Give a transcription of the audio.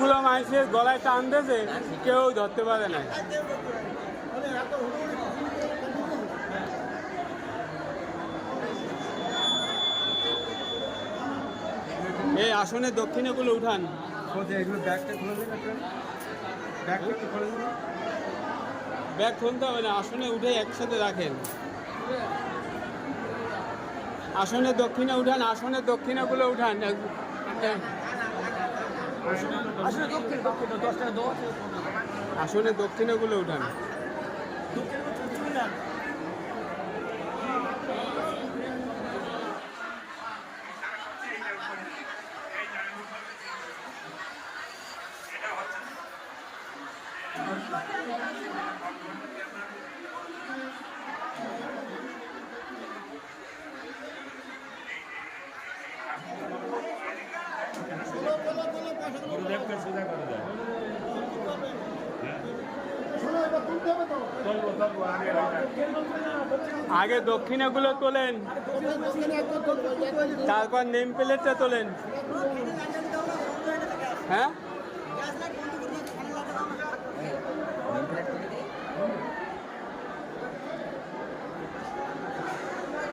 এতগুলো মানুষের গলায় টান দিয়েছে, কেউ ধরতে পারে না। এই আসনের দক্ষিণেগুলো উঠান। ব্যাগ খুলতে হবে না, আসনে উঠে একসাথে রাখেন। আসনের দক্ষিণে উঠান, আসনের দক্ষিণেগুলো উঠান। আসনের দক্ষিণেগুলো উঠান। আগে দক্ষিণাগুলো তোলেন, তারপর নেম প্লেটটা তোলেন। হ্যাঁ,